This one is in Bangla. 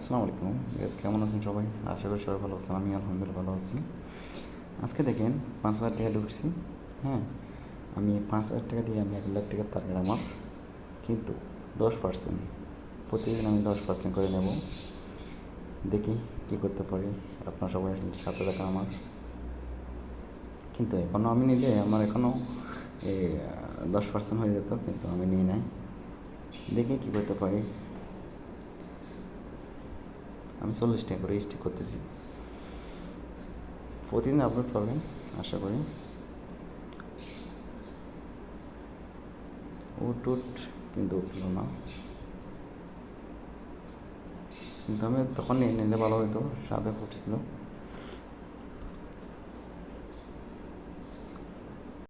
আসসালামু আলাইকুম গাইস, কেমন আছেন সবাই? আশা করি সবাই ভালো আছেন। আমি আলহামদুলিল্লাহ ভালো আছি। আজকে দেখেন 5,000 টাকা ঢুকছি। হ্যাঁ, আমি 5,000 টাকা দিয়ে আমি 1,00,000 টাকার টার্গেট আমার, কিন্তু 10%, প্রতিদিন আমি 10% করে নেব। দেখি কী করতে পারি। আপনার সবাই সাথে থাকা আমার, কিন্তু এখনও আমি নিলে আমার এখনও এই 10% হয়ে যেত, কিন্তু আমি নিই নাই। দেখি কী করতে পারি। আমি 40 টাকা করে স্টিক করতেছি, প্রতিদিন আপলোড পাবেন আশা করি। উট কিন্তু উঠল না, কিন্তু আমি তখন নিয়ে নিলে ভালো হতো, সাথে ফুটছিল।